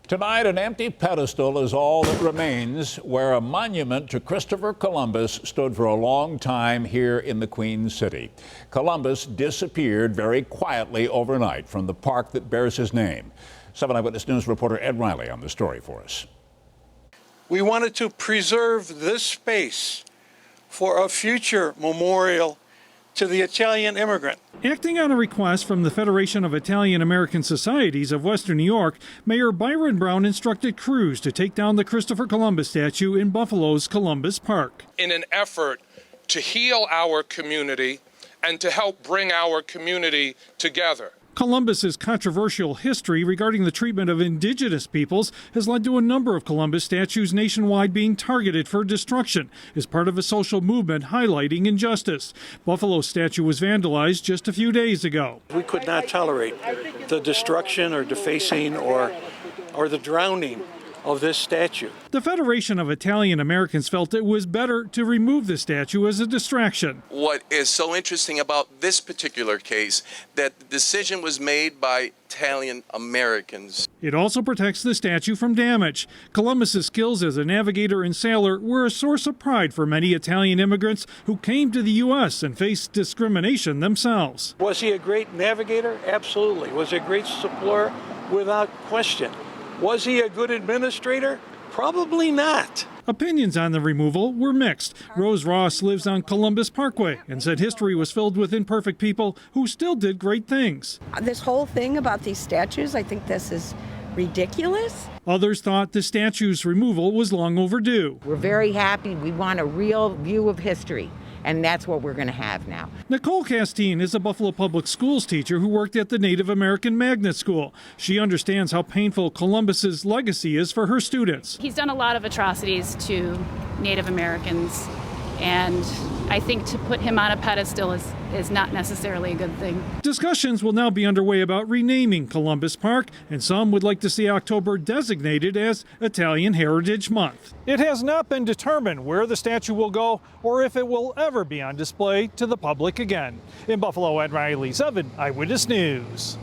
Tonight, an empty pedestal is all that remains where a monument to Christopher Columbus stood for a long time here in the Queen City. Columbus disappeared very quietly overnight from the park that bears his name. 7 Eyewitness News reporter Ed Reilly on the story for us. We wanted to preserve this space for a future memorial to the Italian immigrant. Acting on a request from the Federation of Italian American Societies of Western New York, Mayor Byron Brown instructed crews to take down the Christopher Columbus statue in Buffalo's Columbus Park. In an effort to heal our community and to help bring our community together. Columbus's controversial history regarding the treatment of indigenous peoples has led to a number of Columbus statues nationwide being targeted for destruction as part of a social movement highlighting injustice. Buffalo's statue was vandalized just a few days ago. We could not tolerate the destruction or defacing or the drowning of this statue. The Federation of Italian Americans felt it was better to remove the statue as a distraction. What is so interesting about this particular case, that the decision was made by Italian Americans. It also protects the statue from damage. Columbus's skills as a navigator and sailor were a source of pride for many Italian immigrants who came to the U.S. and faced discrimination themselves. Was he a great navigator? Absolutely. Was he a great explorer? Without question. Was he a good administrator? Probably not. Opinions on the removal were mixed. Rose Ross lives on Columbus Parkway and said history was filled with imperfect people who still did great things. This whole thing about these statues, I think this is ridiculous. Others thought the statue's removal was long overdue. We're very happy. We want a real view of history. And that's what we're going to have now. Nicole Castine is a Buffalo Public Schools teacher who worked at the Native American Magnet School. She understands how painful Columbus's legacy is for her students. He's done a lot of atrocities to Native Americans, and I think to put him on a pedestal is not necessarily a good thing. Discussions will now be underway about renaming Columbus Park, and some would like to see October designated as Italian Heritage Month. It has not been determined where the statue will go or if it will ever be on display to the public again. In Buffalo, Ed Reilly, 7 Eyewitness News.